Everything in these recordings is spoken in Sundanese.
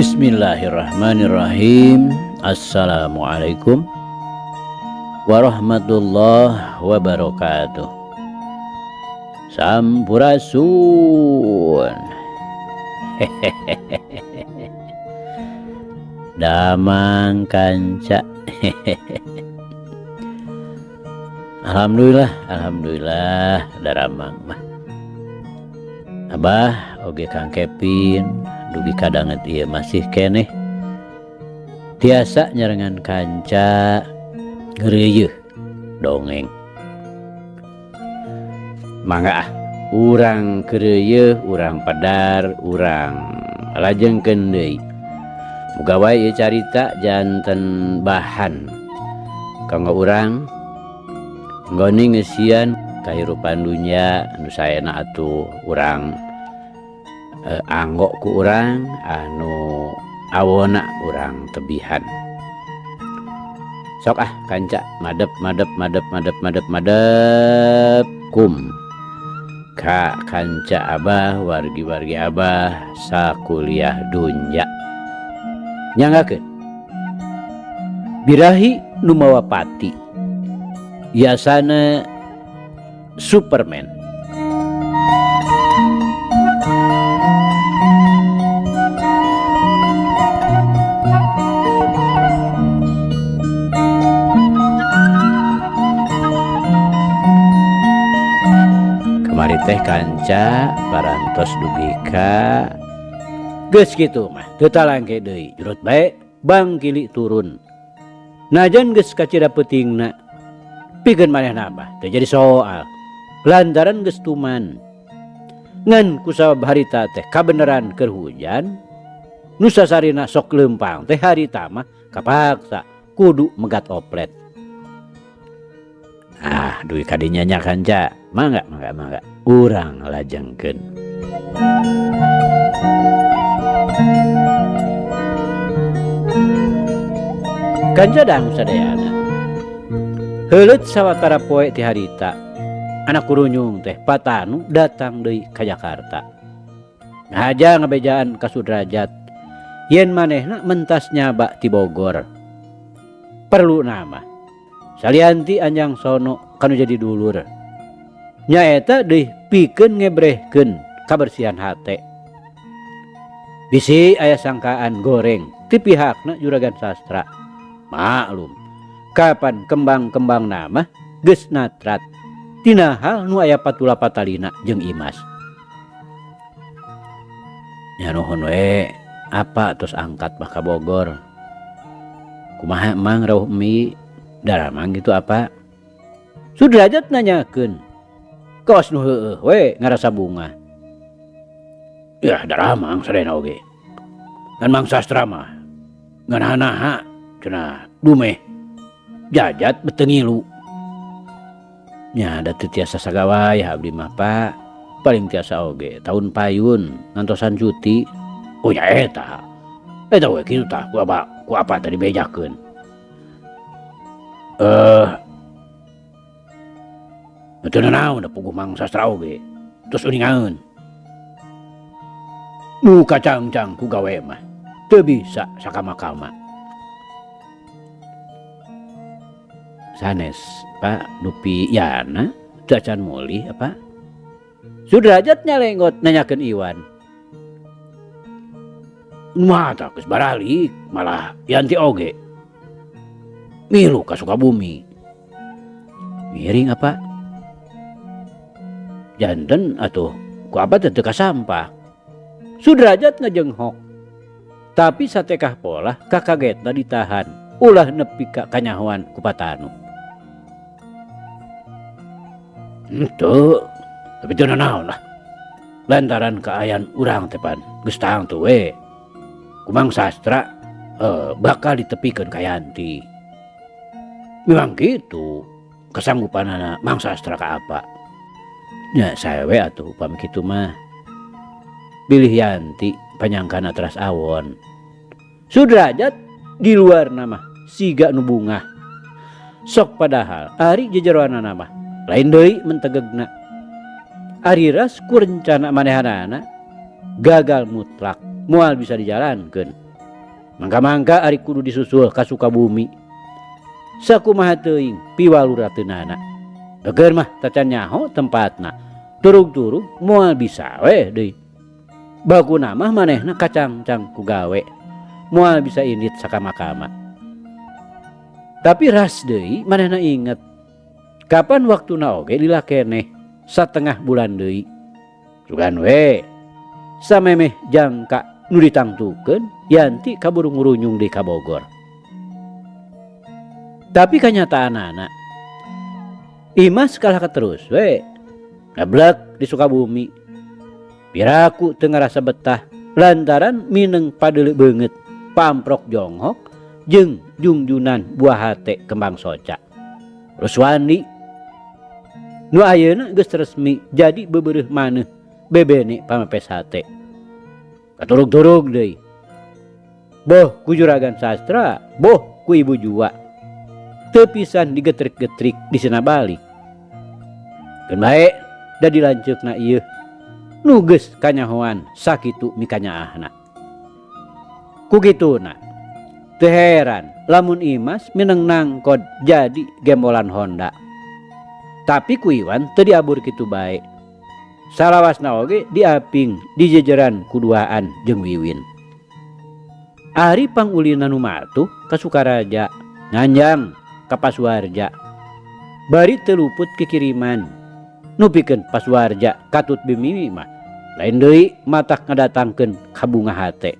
Bismillahirrahmanirrahim. Assalamualaikum warahmatullahi wabarakatuh. Sampurasun. Damang kanca. Alhamdulillah daramang mah. Abah oge Kang Kevin dugi kadanget ieu masih keneh tiasa nyarengan kanca geureuyeun dongeng. Mangga urang geureuyeun, urang padar, urang lajengkeun deui. Muga wae ieu carita janten bahan kanggo urang nggoni ngeusian kahirupan dunya anu saena atuh urang anggo ku urang anu awona urang tebihan. Sok kanca madep kum ka kanca abah wargi-wargi abah sakuliah dunya. Nyanggakeun birahi nu mawa pati biasana Superman. Kamari teh kanca parantos dugi ka geus kitu mah teu talangke deui jurut bae bangkili turun. Najan geus kacida peutingna pikeun manehna mah teu jadi soal lantaran geus tuman. Ngan kusabab harita teh kabeneran keur hujan nu sasarina sok leumpang teh harita mah kapaksa kudu megat oplet. Duit kadinya nya kanca mangga urang lajengkeun. Kanca dangu sadayana heuleut sawatara poe ti harita anak kurunyung teh Patanu datang deui ka Jakarta. Ngaja ngabejaan ka Sudrajat yen manehna mentas nyaba ti Bogor. Perlu nama salianti anjang sono kanu jadi dulur. Nyaeta deui pikeun ngebrehkeun kabersihan hate. Bisi aya sangkaan goreng ti pihakna juragan sastra. Maklum kapan kembang-kembang nama geus natrat tina hal nu aya patula patalina jeung Imas. Nya nuhun we apa terus angkat mah ka Bogor. Kumaha mang rauh mi daramang gitu apa? Sudrajat nanyakeun. Kaos nu heueuh we ngarasa bunga. Ya daramang sadayana oge. Ngan Mang Sastra mah nganaha cenah dumeh jajat beteu ngilu. Nya da teu tiasa sagawai abdi mah Pak. Paling tiasa oge tahun payun ngantosan cuti. Oh ya eta we kitu tah ku apa tadi bejakeun. Teu naon da puguh Mang Sastra oge. Terus uningaeun. Nu kacangcang ku gawe mah teu bisa sakama-kama. Sanes Pak dupi yana teu acan mulih apa? Sudrajat nyalenggot nanyakeun Iwan. Kumaha tah geus baralik malah Yanti oge. Milu ka Sukabumi. Miring apa? Janten atuh ku apa teu kasampah. Sudrajat ngajenghok. Tapi satekah pola kakagetna ditahan. Ulah nepi ka kanyahoan ku Patanu. Henteu, tapi teu naon lah. Lantaran kaayaan urang teh pan geus tang teu we. Ku Mang Sastra bakal ditepikeun ka Yanti. Memang gitu kesanggupanana Mang Sastra ka apa? Nya saewe atuh upami kitu mah. Pilih Yanti panyangkana teras awon. Sudrajat di luar nama siga nu bungah. Sok padahal ari jejeroana nama lain deui mentegegna. Ari ras ku rencana manehanana gagal mutlak moal bisa dijalankeun. Mangka-mangka ari kudu disusul ka Sukabumi. Sakumaha teuing piwalurateunana. Eger mah tacan nyaho tempatna. Turug-turug moal bisa we deui. Bakuna mah manehna kacang-cang ku gawe. Moal bisa indit sakama-kama. Tapi ras deui manehna inget kapan waktuna oge lila keneh satengah bulan deui. Sugan we samemeh jangka nu ditangtukeun yanti kaburu ngurunyung di ka Bogor. Tapi kanyataanana Imas kalah terus we ngablek di Sukabumi. Piraku teu ngarasa betah lantaran mineng padeuleu beungeut pamprok jonghok jeung jungjunan buah hate kembang soca. Ruswandi nu ayeuna geus resmi jadi beubeureuh maneh bebene pamepes hate. Katurug-turug deui. Boh ku juragan sastra, boh ku ibu jua. Teu pisan digetrik-getrik di cenah balik. Keun bae da dilanceukna ieu nu geus kanyahoan sakitu mikanyaahna. Ku kituna teu heran lamun Imas mineng nangkod jadi gembolan Honda. Tapi ku Iwan teu diabur kitu bae. Salawasna oge diaping di jejeran kuduaan jeung Wiwin. Ari pangulina nu matuh ka Sukaraja nganjang ka Pasuarja. Bari teu luput kikiriman. Nu pikeun Pasuarja katut bimimi mah lain deui matak ngadatangkeun ka bunga hate.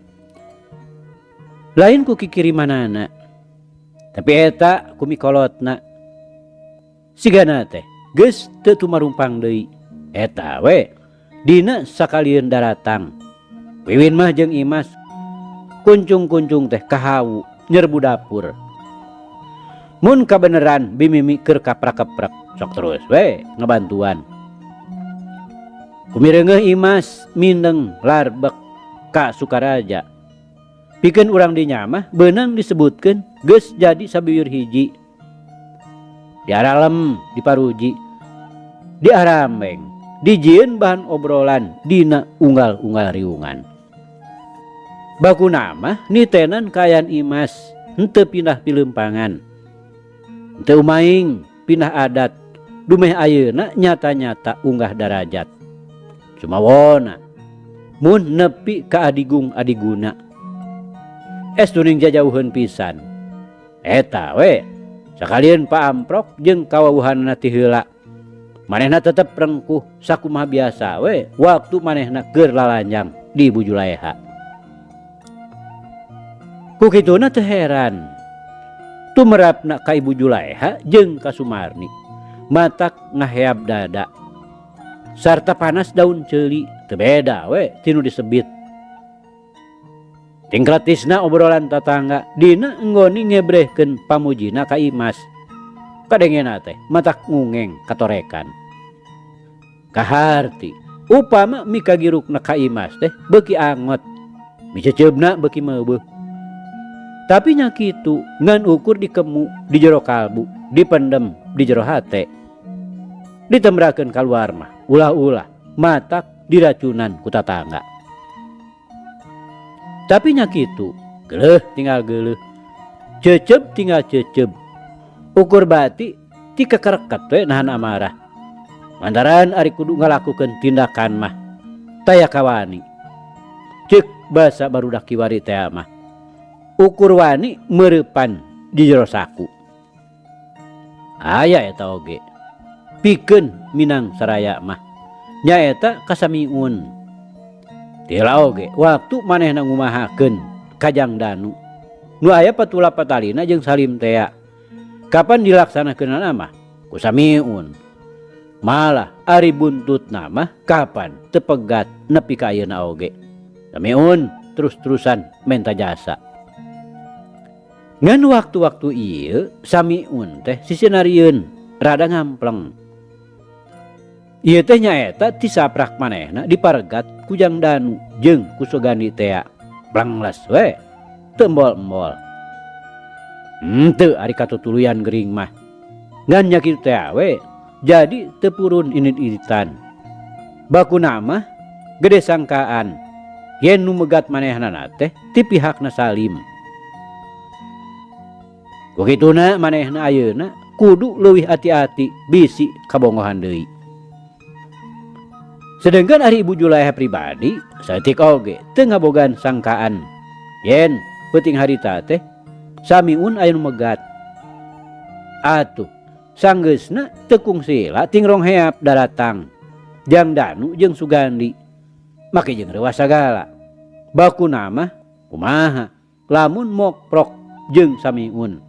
Lain ku kikirimanana. Tapi eta ku mikolotna. Sigana teh geus teu tumarumpang deui. Eta we dina sakalieun daratang. Wiwin mah jeung Imas kuncung-kuncung teh kahawu nyerbu dapur. Mun kabeneran bimimi keur kaprak-kaprak sok terus we ngabantuan. Kumireungeuh Imas mindeng larbek ka Sukaraja. Pikeun urang dinya mah beunang disebutkeun geus jadi sabiyur hiji. Diaralem diparuji diarambeng dijieun bahan obrolan dina unggal-unggal riungan. Bakuna mah nitenan kayan Imas henteu pindah pileumpangan. Henteu umaing pindah adat dumeh ayeuna nyata-nyata unggah darajat. Sumawona mun nepi ka adigung-adiguna. Tuning jajauheun pisan. Eta we sakalian paamprok jeung kawawuhanna ti heula. Manehna tetep rengkuh sakumaha biasa we waktu manehna keur lalanjang di Ibu Julaiha. Ku kituna teu heran tumerapna ka Ibu Julaiha jeung ka Sumarni matak ngaheab dada. Sarta panas daun ceuli teu beda we tinu disebit. Tingkratisna obrolan tatangga dina enggoni ngebrehkeun pamujina ka Imas. Kadengena teh matak ngungeng katorekan. Kaharti upama mikagirukna ka Imas teh beuki angot, miceceubna beuki meubeuh. Tapi nya kitu ngan ukur dikemu di jero kalbu, dipendem di jero hate. Ditembrakeun kaluar mah ulah-ulah matak diracunan ku tatangga. Tapi nya kitu geuleuh tinggal geuleuh, ceceb tinggal ceceb. Ukur bati ti kekereket we nahan amarah. Mantaran ari kudu ngalakukeun tindakan mah taya kawani. Ceuk basa barudak kiwari teh mah. Ukur wani meurepan di jero saku. Aya eta oge. Pikeun Minang Saraya mah. Nya eta kasamiun. Tila oge waktu manehna ngumahakeun Kajang Danu. Nu aya patula patalina jeung Salim Tea. Kapan dilaksanakeunana mah? Kusamiun. Malah ari buntutna mah kapan teu pegat nepi ka ayeuna oge. Samiun terus-terusan menta jasa. Ngan waktu-waktu ieu samiun teh sisinarieun rada ngampleng. Ieu teh nyaeta ti saprak manehna diparegat ku Jang Danu jeung ku Sogandi Tea. Blangles we teu embol-embol. Henteu ari katutuluyan gering mah. Ngan nya kitu teh we jadi teu purun init-initan. Bakuna mah gede sangkaan yen nu megat manehna teh ti pihakna Salim. Kukituna manehna ayeuna kudu leuwih hati-hati bisi kabongohan deui. Sedangkan ari Ibu Julaiha pribadi saeutik oge teu ngabogan sangkaan yen peuting harita teh samiun aya nu megat. Atuh sanggeusna teu kungsila ting rong heap daratang Jang Danu jeung Sugandi make jeung reuah sagala. Bakuna mah kumaha lamun mokprok jeung samiun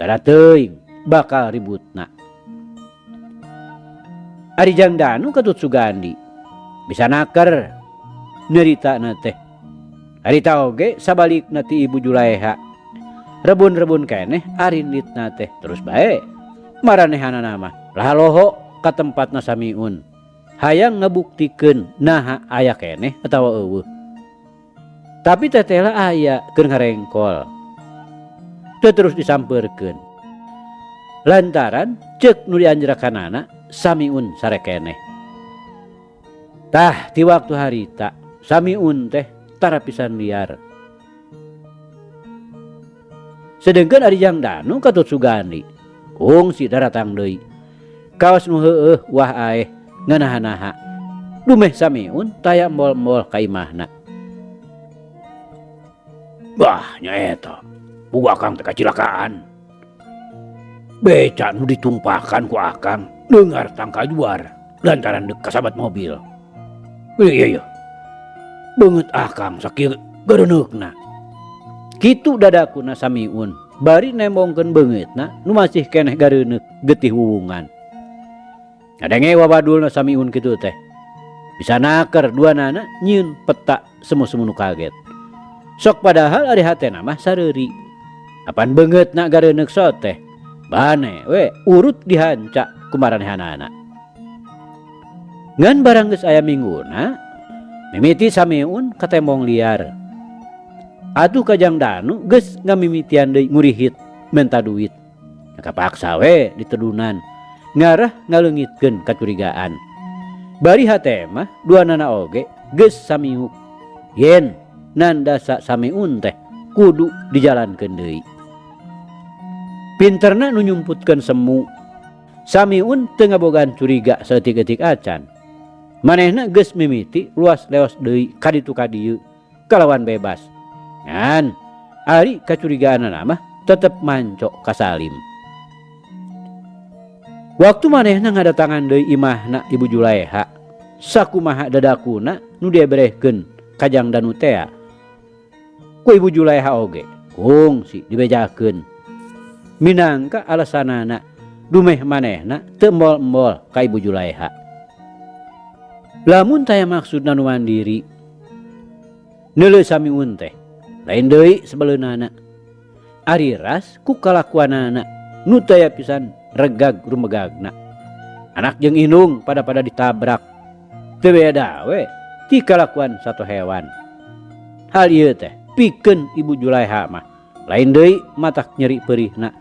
tada teuing bakal ributna. Ari Jang Danu katut Sugandi bisa naker nyeritana teh. Harita oge sabalikna ti Ibu Julaiha rebun-rebun keneh arinditna teh terus bae maranehanana mah lahaloho ka tempatna samiun hayang ngebuktikeun naha aya keneh atawa eueuh. Tapi teteh lah aya keur ngarengkol teu terus disampeurkeun lantaran ceuk nu dianjerakanana samiun sare keneh. Tah ti waktu harita samiun teh tara pisan liar. Sedengkeun ari Jang Danu katut Sugandi kungsi daratang deui. Kaos nu heueuh wah aeh nganaha-naha dumeh samiun taya mol-mol ka imahna. Wah nyaeta buah akang teh kacilakaan. Beca nu ditumpahkan ku akang deungar tangka juar lantaran deuk kasabat mobil. Iya beungeut akang sakieu gareneukna. Kitu dadakuna samiun bari nembongkeun beungeutna nu masih keneh gareuneuk getih wuwungan. Ngadenge wabadulna samiun kitu teh bisa naker duanana nyieun peta semu-semu nu kaget. Sok padahal ari hatena mah sareuri. Apan beungeutna gareuneuk soteh bane we urut dihanca ku maranehanana. Ngan barang geus aya mingguna mimiti samiun katembong liar. Atuh ka Jang Danu geus ngamimitian deui ngurihit menta duit. Kapaksa we ditedunan ngarah ngaleungitkeun kacurigaan. Bari hate mah duanana oge geus samiuk yen nandasa samiun teh kudu dijalankeun deui. Pinterna nu nyumputkeun semu samiun teu ngabogan curiga saeutik-eutik acan. Manehna geus mimiti luas leos deui kaditu kadieu kalawan bebas. Ngan ari kacurigaanna mah tetep manco ka Salim. Waktu manehna ngadatangan deui imahna Ibu Julaiha sakumaha dadakuna nu dieberehkeun ka Jang Danu teh ku Ibu Julaiha oge kungsi dibejakeun minangka alasanana dumeh manehna teu embol-embol ka Ibu Julaiha. Lamun taya maksudna nu mandiri neuleuh samiun teh lain deui sabaleunana ari ras ku kalakuanana nu taya pisan regag rumegagna. Anak jeung indung pada ditabrak teu beda we ti kalakuan satu hewan. Hal ieu teh pikeun Ibu Julaiha mah lain deui matak nyeri peurihna.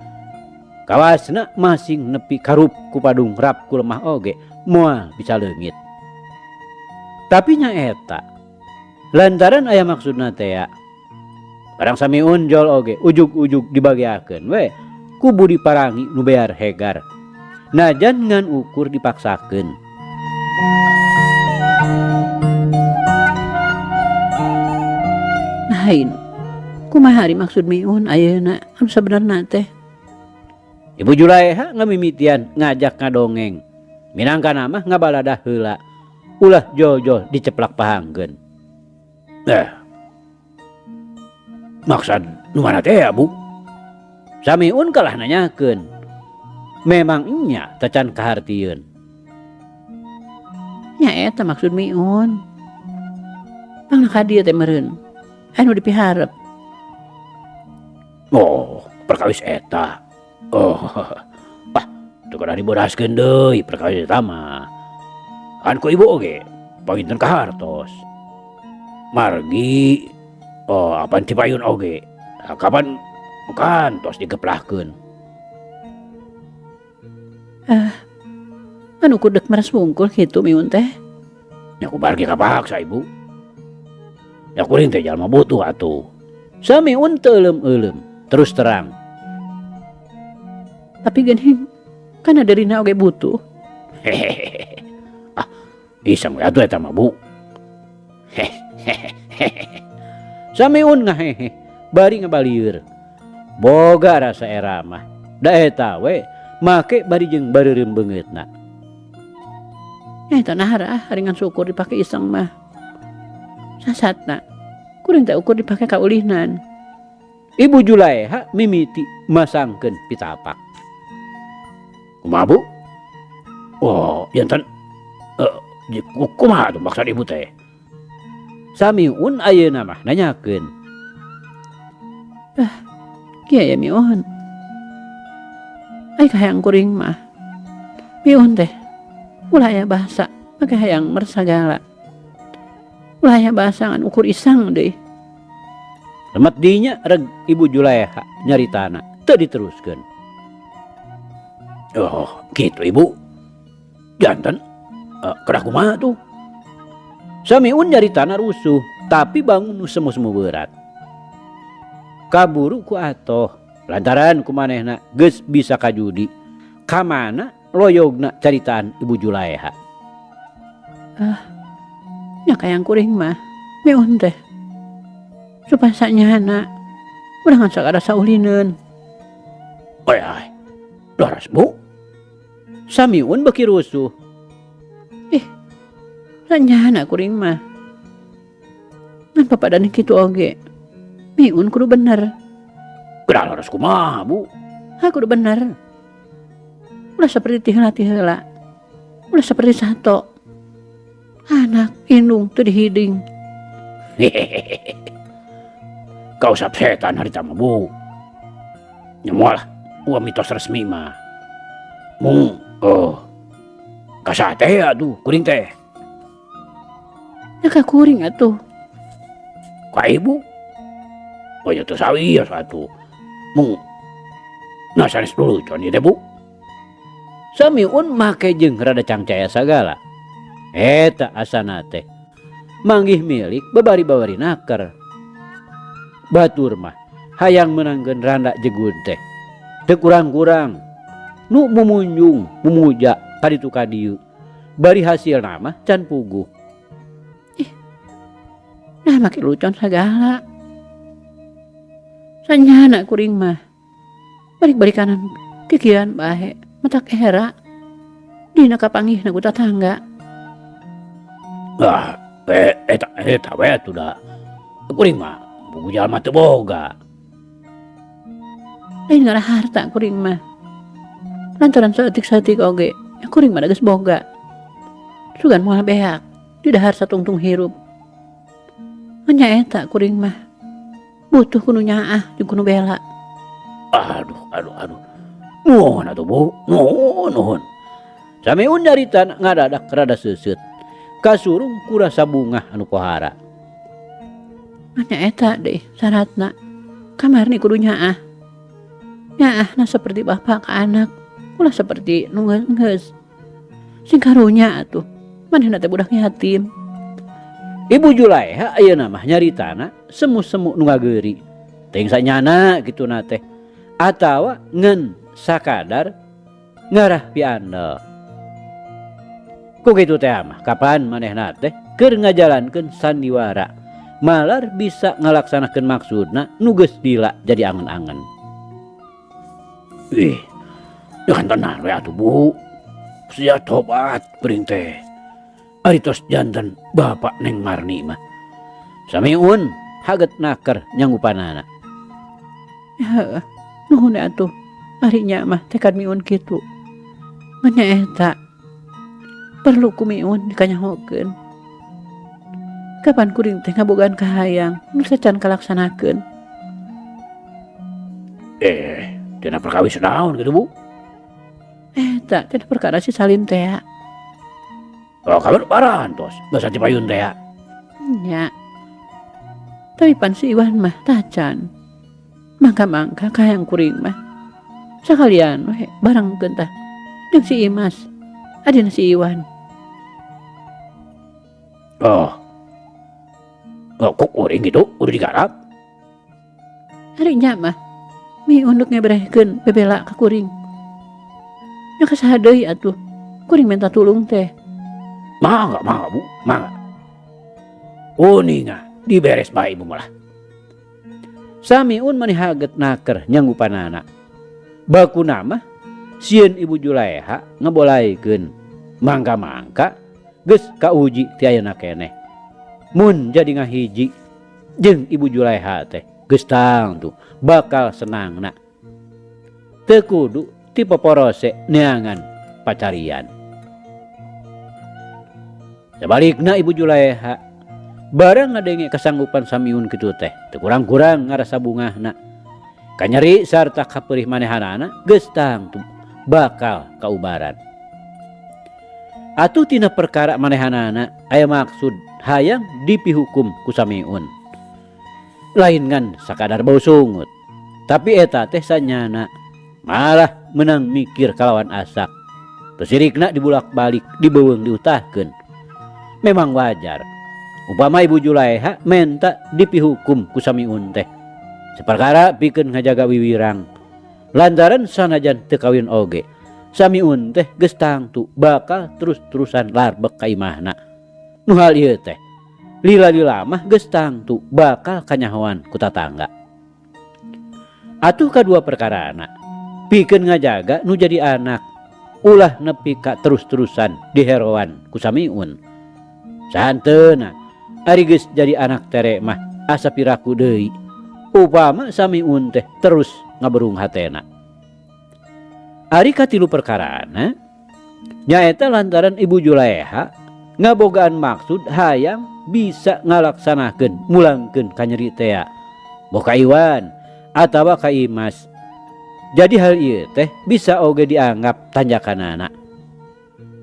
Kawasna masing nepi karup ku padung rap ku lemah oge moal bisa leungit. Tapi nyaeta lantaran aya maksudna teh barang samiun jol oge ujug-ujug dibagiakeun we ku budi parangi nu bear hegar najan ngan ukur dipaksakeun. Lain kumaha ari maksud miun ayeuna anu sabenerna teh? Ibu Julaiha ngamimitian ngajak ngadongeng minangkana mah ngabaladah heula ulah jol-jol diceplak pahangkeun. Maksud nu mana teh ya Bu? Samiun kalah nanyakeun. Memang nya tacan kahartieun. Nya eta maksud miun. Pangna ka dieu teh meureun anu dipiharep. Oh, perkawis eta. Oh. Teu kada dibeuraskeun deui perkawis eta mah. Kan ku ibu oge panginten kahartos. Margi apan Cipayun oge. Kapan kantos digeplahkeun. Anu kudek meres wungkul kitu miun teh. Nya ku bargi kapaksa Ibu. Ya kuring teh jalma butuh atuh. Samiun teu eulem-eulem terus terang. Tapi geuning kana derina oge butuh. Hehehe. Ah, iseng we atuh eta mah Bu. Samiun ngahehe bari ngabalieur. Boga rasa era mah. Da eta we make bari jeung bareureum beungeutna. Eta nahara haringan syukur dipake iseng mah. Sasatna kuring teh ukur dipake ka ulihnan. Ibu Julaiha mimiti masangkeun pitapak. Kumaha Bu? Oh, janten kumaha tuh maksud ibu teh? Samiun ayeuna mah nanyakeun. Kieu ya miun. Ai kahayang kuring mah. Miun teh ulah aya bahasa make hayang mersagala. Ulah aya bahasa ngan ukur isang deui. Lemet dinya reg Ibu Julaiha nyaritana teu diteruskeun. Oh, gitu Ibu. Janten kedah kumaha tuh? Samiun nyaritana rusuh, tapi bangun nu semu-semu berat. Kaburu ku atoh, lantaran kumanehna geus bisa kajudi. Ka mana loyogna caritaan Ibu Julaiha? Nya kayang kuring mah miun teh. Supaya sanyana urang ngan sagara saulineun. Ay, laras Bu. Samiun beki rusuh. Sanyana kuring mah. Ngan papadana kitu oge. Miun kudu bener. Kudah laras kumaha Bu? Kudu bener. Ulah seperti tiheula-tiheula. Ulah seperti sato. Anak indung teu dihiding. Hehehe. Kau sap setan harita mah Bu. Nyamualah ulah mitos resmi mah. Mung kasate atuh kuring teh. Ya ka kuring atuh. Ka ibu. Oh ya teu sawios atuh. Mung nasanes dulu con ieu teh Bu. Samiun make jeung rada cangcaya sagala. Eta asana teh manggih milik babari-babari naker. Batur mah hayang menangkeun randa jegun teh. Teu kurang-kurang nu mumunjung mumuja kaditu kadieu. Bari hasilna mah can puguh. Nah make lucon sagala. Sanyana kuring mah balik-balikanan kikian bae matak era dina kapanggihna ku tatangga. Eta we atuh da. Kuring mah buku jalma teu boga. Lain ngara harta kuring mah. Lantaran saeutik-saeutik oge, kuring mah da geus boga. Sugan moal beak di dahar satungtung hirup. Nya eta kuring mah butuh kudu nyaah jeung kudu bela. Aduh. Nuhun atuh Bu, nuhun. Samiun nyarita ngadadak rada seuseut. Kasurung ku rasa bungah anu pohara. Nya eta deui syaratna. Kamarni kudu nyaah. Nyaahna seperti bapak ka anak, ulah seperti nu geus. Sing karunya atuh, manehna teh budak yatim. Ibu Julaiha ayeuna mah nyaritana semu-semu nu ngageuri. Teuing sanyana kituna teh. Atawa ngen sakadar ngarah piandel. Ku kitu teh mah kapan manehna teh keur ngajalankeun sandiwara. Malar bisa ngalaksanakeun maksudna nu geus dila jadi angen-angen. Jangan tenan we atuh Bu. Sia tobat kuring teh. Ari tos janten bapak Neng Marni mah. Samiun haget naker nyanggupanana. Heuh, nuhun atuh. Ari nya mah tekad miun kitu. Nya eta perlu ku miun dikanyahokeun. Kapan kuring teh ngabogaan kahayang nu sacan kalaksanakeun. Tina perkawis naon gitu Bu? Eta tina perkara si Salim teh. Oh, kabar parahan tos, basa ti payun teh. Nya. Tapi pan si Iwan mah tacan. Mangka-mangka kahayang kuring mah. Sakalian we bareng geun tah. Jeung si Imas. Adina si Iwan. Kok kuring gitu udah digarap? Hari nya mah mi unduk ngebrehkeun bebela ka kuring. nya kasaha deui atuh kuring minta tulung teh. Mangga Bu, mangga. Uninga diberes bae ibu malah. Samiun maneh haget naker nyanggupanana. Bakuna mah sieun Ibu Julaiha ngabolaikeun mangka-mangka geus kauji ti ayeuna keneh. Mun jadi ngahiji jeung Ibu Julaiha teh geus tangtu bakal senangna. Teu kudu ti poporose neangan pacarian. Sabalikna Ibu Julaiha bareng ngadenge kasanggupan Samiun kitu teh teu kurang-kurang ngarasa bungahna. Kanyeri sarta kapeurih manehanana geus tangtu bakal kaubaran. Atuh tina perkara manehanana aya maksud hayang dipihukum ku Samiun. Lain ngan sakadar bau sungut. Tapi eta teh sanyana malah menang mikir kalawan asak. Pesirikna dibulak-balik dibeuweung diutahkeun. Memang wajar. Upama Ibu Julaiha menta dipihukum ku Samiun teh saperkara pikeun ngajaga wiwirang. Lantaran sanajan teu kawin oge, Samiun teh geus tangtu bakal terus-terusan larbek ka imahna. Nu hal ieu teh lila-lila mah geus tangtu bakal kanyahoan ku tatangga. Atuh kadua perkarana pikeun ngajaga nu jadi anak ulah nepi ka terus-terusan diheroan ku Samiun. Sahanteuna ari geus jadi anak tere mah asa piraku deui upama Samiun teh terus ngaberung hatena. Ari katilu perkarana nyaeta lantaran Ibu Julaiha ngabogaan maksud hayang bisa ngalaksanakeun mulangkeun kanyeri tea boh ka Iwan atawa ka Imas. Jadi hal ieu teh bisa oge dianggap tanjakanana.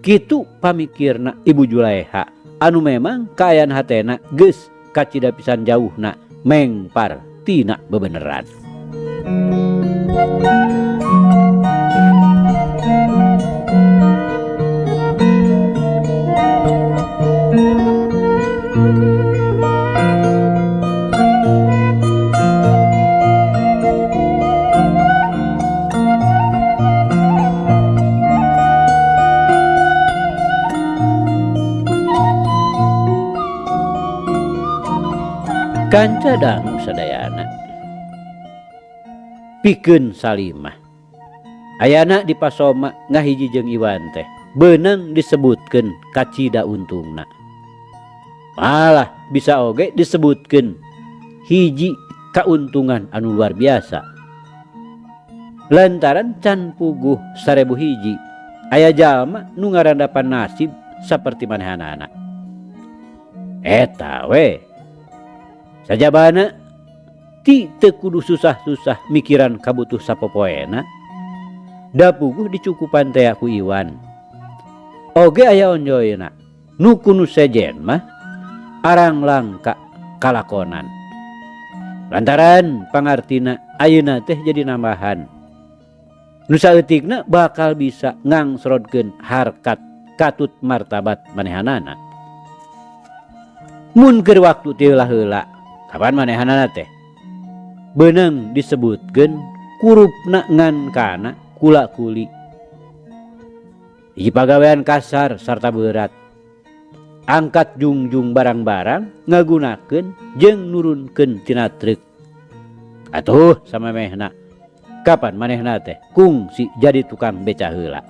Kitu pamikirna Ibu Julaiha anu memang kaayaan hatena geus kacida pisan jauhna mengpar tina bebeneran. Kanca dangu sadayana pikeun Salimah ayana di pasoma ngahiji jeung Iwan teh beunang disebutkeun kacida untungna. Malah bisa oge disebutkeun hiji kauntungan anu luar biasa. Lantaran can puguh 1000 hiji aya jalma nu ngarandapan nasib saperti manehanana. Eta we sajabana ti teu kudu susah-susah mikiran kabutuh sapopoena. Da puguh dicukupan teh ku Iwan. Oge aya onjoyna nu kunu sejen mah arang langka kalakonan. Lantaran pangartina ayeuna teh jadi nambahan. Nu saeutikna bakal bisa ngangsrodkeun harkat katut martabat manehanana. Mun keur waktu ti heula-heula kapan manehanana teh beunang disebutkeun kurupna ngan kana kula kuli. Hiji pagawean kasar sarta berat. Angkat jungjung barang-barang ngagunakeun jeung nurunkeun tina truk. Atuh samemehna kapan manehna teh kungsi jadi tukang beca heula.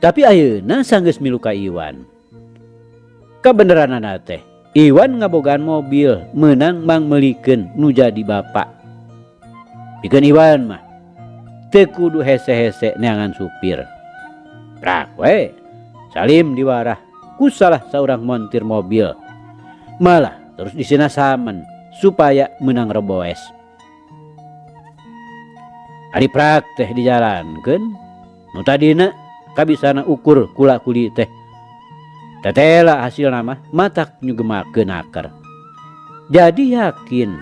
Tapi ayeuna sanggeus milu ka Iwan. Kabeneranana teh Iwan ngabogaan mobil meunang mangmelikeun nu jadi bapak. Pikeun Iwan mah teu kudu hese-hese neangan supir. Prak we Salim diwarah ku salah saurang montir mobil. Malah terus disina samen supaya meunang reboes. Ari prak teh dijalankeun nu tadina kabisana ukur kula kuli teh tetela hasilna mah matak nyugemakeun akar. Jadi yakin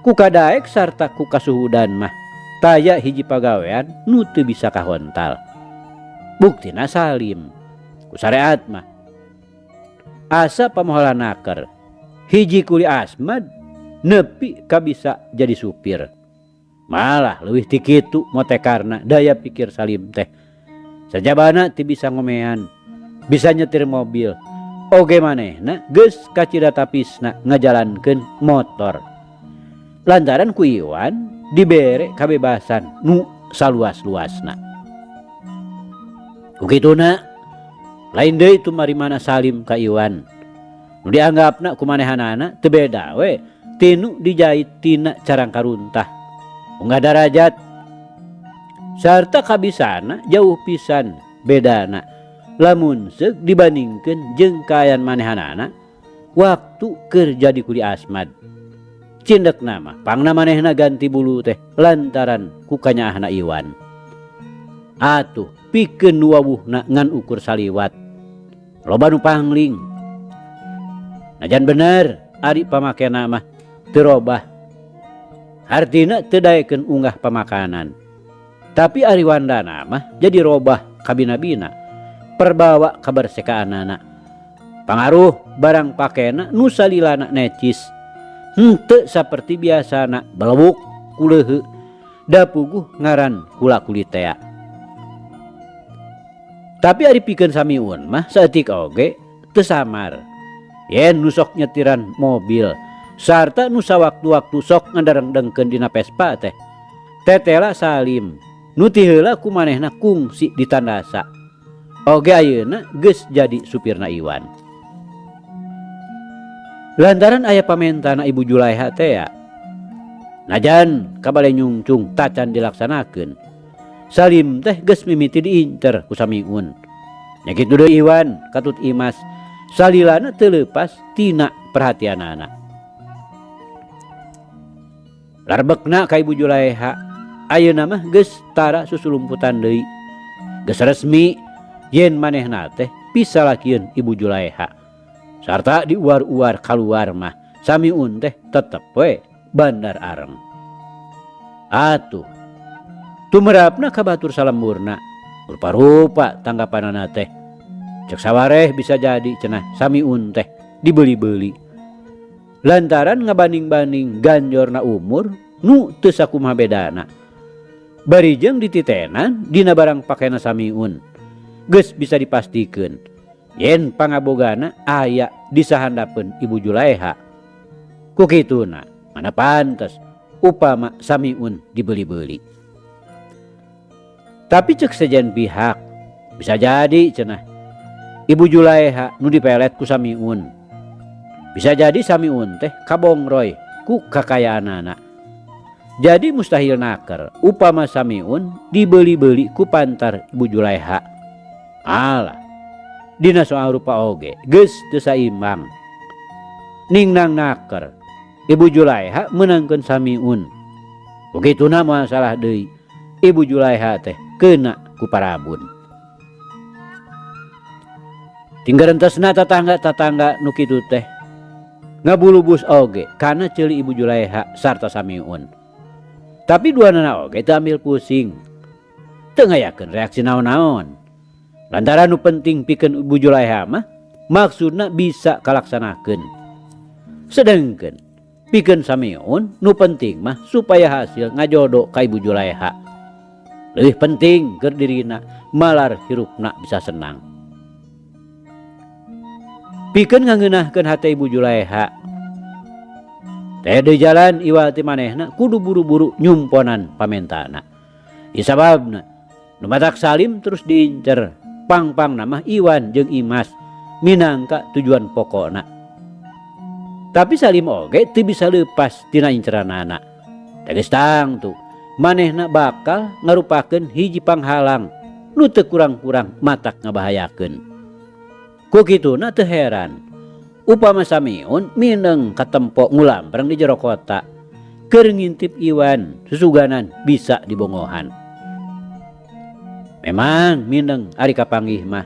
ku kadaek sarta ku kasuhudan mah taya hiji pagawean nu teu bisa kahontal. Buktina Salim ku sareat mah asa pamoholan akar hiji kuli Asmad nepi ka bisa jadi supir. Malah leuwih ti kitu mote karena daya pikir Salim teh. Sajabana ti bisa ngomean, bisa nyetir mobil. Oge manehna geus kacida tapisna ngajalankeun motor. Lantaran ku Iwan dibere kabebasan nu saluas-luasna. Kukituna lain deui tumarimana Salim ka Iwan. Nu dianggapna ku manehanana teu beda we tinu dijait tina carang karuntah. Unggah darajat sarta kabisana jauh pisan bedana lamun seuk dibandingkeun jeung kaayaan manehanana waktu keur jadi kuli Asmad. Cindek nama pangna manehna ganti bulu teh lantaran ku kanyaahna Iwan. Atuh pikeun wawuhna ngan ukur saliwat loba nu pangling. Najan bener ari pamakena mah teu robah, artina teu daekeun unggah pamakanan, tapi ari wandana mah jadi robah kabina-bina perbawa kabersekaanana. Pangaruh barang pakena nu salilana necis, henteu saperti biasana balebuk kuleuheu da puguh ngaran kula kulitea. Tapi ari pikeun Samiun mah saeutik oge teu samar. Yen nu sok nyetiran mobil sarta nu sawaktu-waktu sok ngadareng-dengkeun dina Vespa teh tetela Salim nu ti heula ku manehna kungsi di tandasa. Oge ayeuna geus jadi supirna Iwan. Lantaran aya pamentana Ibu Julaiha teh ya. Najan kabale nyungcung tacan dilaksanakeun. Salim teh geus mimiti diincer ku Samiun. Nya kitu deui Iwan katut Imas salilana teu leupas tina perhatianana. Larbekna ka Ibu Julaiha ayeuna mah geus tara susulumputan deui. Geus resmi yen manehna teh pisalakieun Ibu Julaiha. Sarta diuar-uar kaluar mah Samiun teh tetep we bandar areng. Atuh tumerapna ka batur salemburna rupa-rupa tanggapanana teh cek sawareh bisa jadi cenah Samiun teh dibeli-beli lantaran ngabanding-banding ganjorna umur nu teu sakumaha bedana. Barijeng dititenan dina barang pakena Samiun geus bisa dipastikeun yen pangabogana aya di sahandapeun Ibu Julaiha. Ku kituna mana pantes upama Samiun dibeli-beli. Tapi cek sejen pihak bisa jadi cenah Ibu Julaiha nu dipelet ku Samiun. Bisa jadi Samiun teh kabongroy ku kakayaanana. Jadi mustahil naker upama Samiun dibeli-beli ku pantar Ibu Julaiha. Alah dina soal rupa oge geus teu saimbang. Ningnang naker Ibu Julaiha meunangkeun Samiun. Begituna masalah deui Ibu Julaiha teh kena ku Parabun. Tinggal rentesna tetangga-tetangga nu kitu teh ngabulubus oge kana ceuli Ibu Julaiha sarta Samiun. Tapi duanana oge teu ambil pusing, teu ngayakeun reaksi naon-naon. Lantaran nu penting pikeun Ibu Julaiha mah maksudna bisa kalaksanakeun. Sedengkeun pikeun Samiun nu penting mah supaya hasil ngajodo ka Ibu Julaiha. Lebih penting keur dirina malar hirupna bisa senang. Pikeun ngangeunahkeun hate Ibu Julaiha. Teh deui jalan iwal ti manehna kudu buru-buru nyumponan pamentana. Isababna nu matak Salim terus diincer pang-pang namah Iwan jeung Imas minangka tujuan pokokna. Tapi Salim oge teu bisa leupas tina inceranana. Teges tangtu manehna bakal ngarupakeun hiji panghalang nu teu kurang-kurang matak ngabahayakeun. Ku kituna teu heran upama Samiun mineng katempo ngulambreng di jero kota keur ngintip Iwan susuganan bisa dibongohan. Memang mineng ari kapanggih mah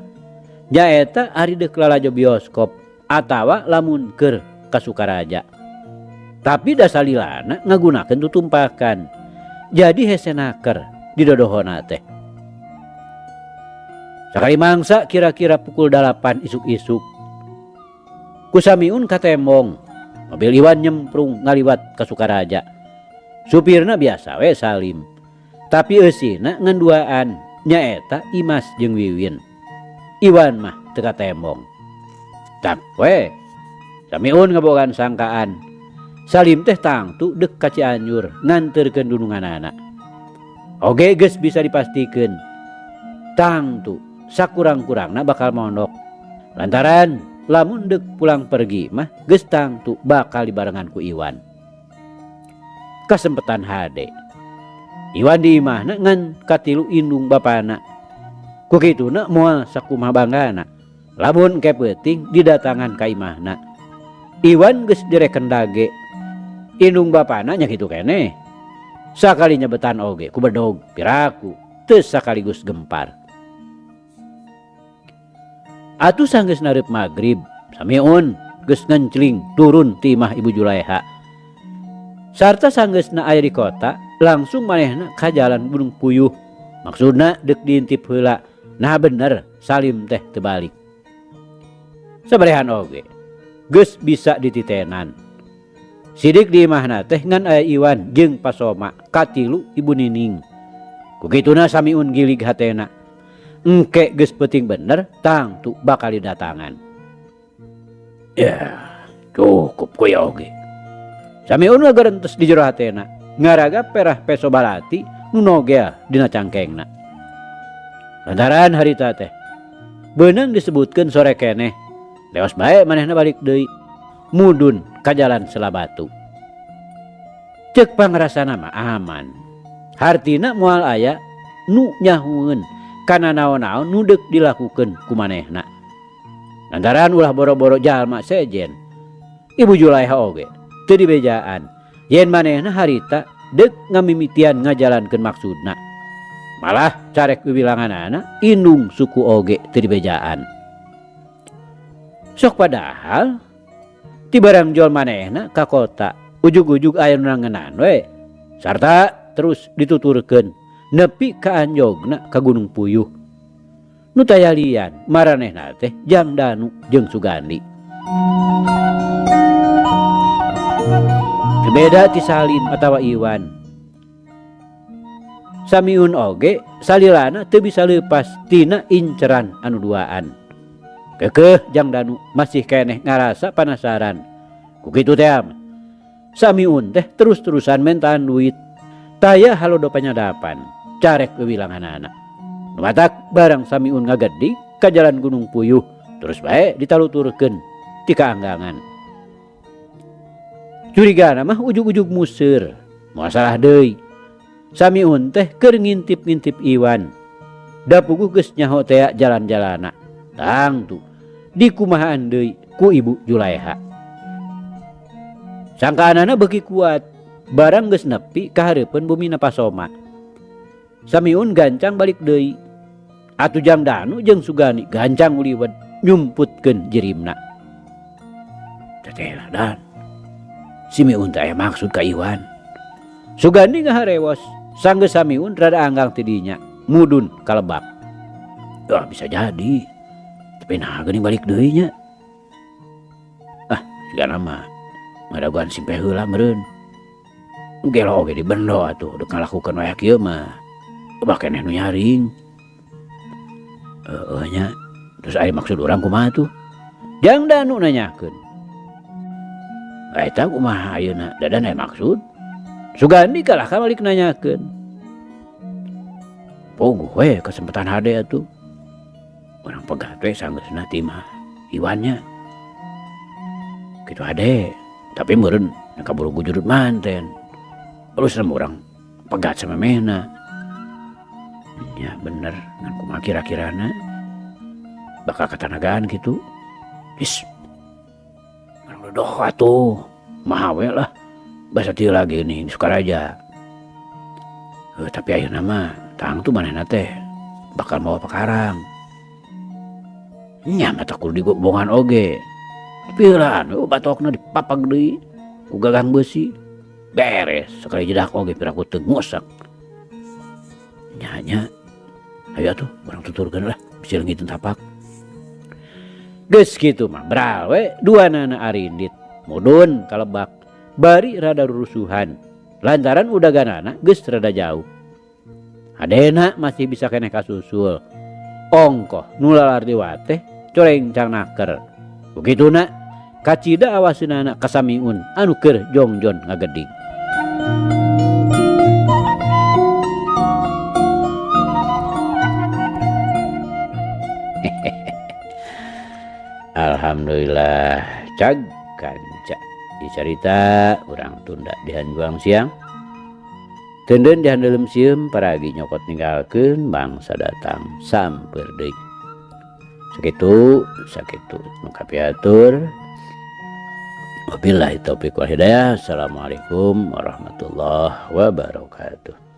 nyaeta ari deuk lalajo bioskop atawa lamun keur ka Sukaraja. Tapi dasalilana ngagunakeun tutumpakan. Jadi hese naker di dodohona teh. Sakali mangsa kira-kira pukul 8 isuk-isuk. Ku Samiun katembong, mobil Iwan nyemprung ngaliwat ka Sukaraja. Supirna biasa we Salim. Tapi eusina ngan duaan nyaeta Imas jeung Wiwin. Iwan mah teu katembong. Tak we samiun ngabogaan sangkaan. Salim teh tangtu dek ka Cianjur nganterkeun dununganana. Oge geus bisa dipastikeun tangtu sakurang-kurangna bakal mondok. Lantaran lamun dek pulang pergi mah geus tangtu bakal dibarengan ku Iwan. Kasempetan hade Iwan di imahna ngan katilu indung bapana. Ku kituna moal sakumaha banggana lamun ke peuting didatangan ka imahna. Iwan geus direken dage. Indung bapana nya kitu keneh. Sakali nyebetan oge ku bedog piraku teu sakaligus gempar. Atuh sanggeus nareup magrib samiun geus ngencling turun ti imah Ibu Julaiha. Sarta sanggeusna aya di kota langsung manehna ka jalan Gunung Puyuh. Maksudna deuk diintip heula. Nah bener Salim teh teu balik. Sabarehan oge geus bisa dititenan. Sidik di imahna teh ngan aya Iwan jeung Pasoma katilu Ibu Nining. Ku kituna samiun gilig hatena. Engke geus peuting bener tangtu bakal didatangan. Ya cukup ku ya oge. Samiun ngagarentes di jero hatena ngaraga perah peso balati nu nogea dina cangkengna. Lantaran harita teh beunang disebutkeun sore keneh leos bae manehna balik deui mudun ka jalan Selabatu. Ceuk pangrasana mah aman. Hartina moal aya nu nyahueun kana naon-naon nu deuk dilakukeun ku manehna. Lantaran ulah boro-boro jalma sejen. Ibu Julaiha oge teu dibejaan yen manehna harita deuk ngamimitian ngajalankeun maksudna. Malah carek wiwilanganana indung suku oge teu dibejaan. Sok padahal ti barang jol manehna ka kota ujug-ujug aya nu nangenan we sarta terus dituturkeun nepi ka anjogna ka Gunung Puyuh. Nu tayalian maranehna teh Jang Danu jeung Sugandi. Beda ti Salim atawa Iwan. Samiun oge salilana teu bisa leupas tina inceran anu duaan. Keukeuh Jang Danu masih keneh ngarasa panasaran. Ku kitu teh samiun teh terus-terusan mentaan duit. Taya halodo panyadapan carek wiwilanganana. Nu matak barang samiun ngagedi ka jalan Gunung Puyuh terus bae ditaluturkeun ti kaanggangan. Curigana mah ujug-ujug museur. Moal salah deui. Samiun teh keur ngintip-ngintip Iwan. Da puguh geus nyaho tea jalan-jalana. Tangtu dikumahaan deui ku Ibu Julaiha. Sangkaanana beuki kuat. Barang geus nepi ka hareupeun bumina Pasoma. Samiun gancang balik deui. Atuh Jang Danu jeung Sugandi gancang uliwed nyumputkeun jirimna. Teteh dan Simiun teh maksud ka Iwan. Sugandi ngaharewos sanggeus Samiun rada anggang ti dinya mudun ka Lebak. Wah bisa jadi. Tapi nah geuning balik deui nya. Sigana mah ngadaguan simpeh heula meureun. Gelo oge di bendo atuh deuk ngalakukeun wae kieu mah. Ubah keneh nu nyaring. Nya terus aya maksud urang kumaha tuh? Jang Danu nanyakeun. Eta kumaha ayeuna dadan aya maksud? Sugandi kalah balik nanyakeun. Puguh we kesempatan hade atuh. Urang pegat we sanggeusna ti mah Iwannya. Kitu hade, tapi meureun kaburu gujurut manten. Terus urang pegat samemehna. Ya bener ngan kumaha kira-kirana bakal katanagaan gitu. Is urang doh atuh. Maha we lah. Basa tiu lagi nih Sukaraja. Tapi ayeuna mah tangtu manehna teh bakal mawa pakarang. Nya mah tak kudu digobongan oge. Pieulaan batokna dipapag deui ku gagang besi. Beres sakali jedak oge piraku teu ngosak. Nya ayo atuh urang tuturkeun lah bisi leungiteun tapak. Geus kitu mah bral we duanana arindit mudun ka Lebak. Bari rada rusuhan lantaran udah ganana geus rada jauh. Adena masih bisa kene kasusul. Ongkoh nulalar di wateh coreng cangnaker. Begituna kacida awaseunana kasamiun anu keur jongjon ngageding. Alhamdulillah cag kanca dicarita urang tunda di hanjuang siang. Tenden di handelem sieum paragi nyokot ninggalkeun bangsa datang samper deui. Sakitu nu kapiatur. Wabillahi taufiq wal hidayah. Assalamualaikum warahmatullahi wabarakatuh.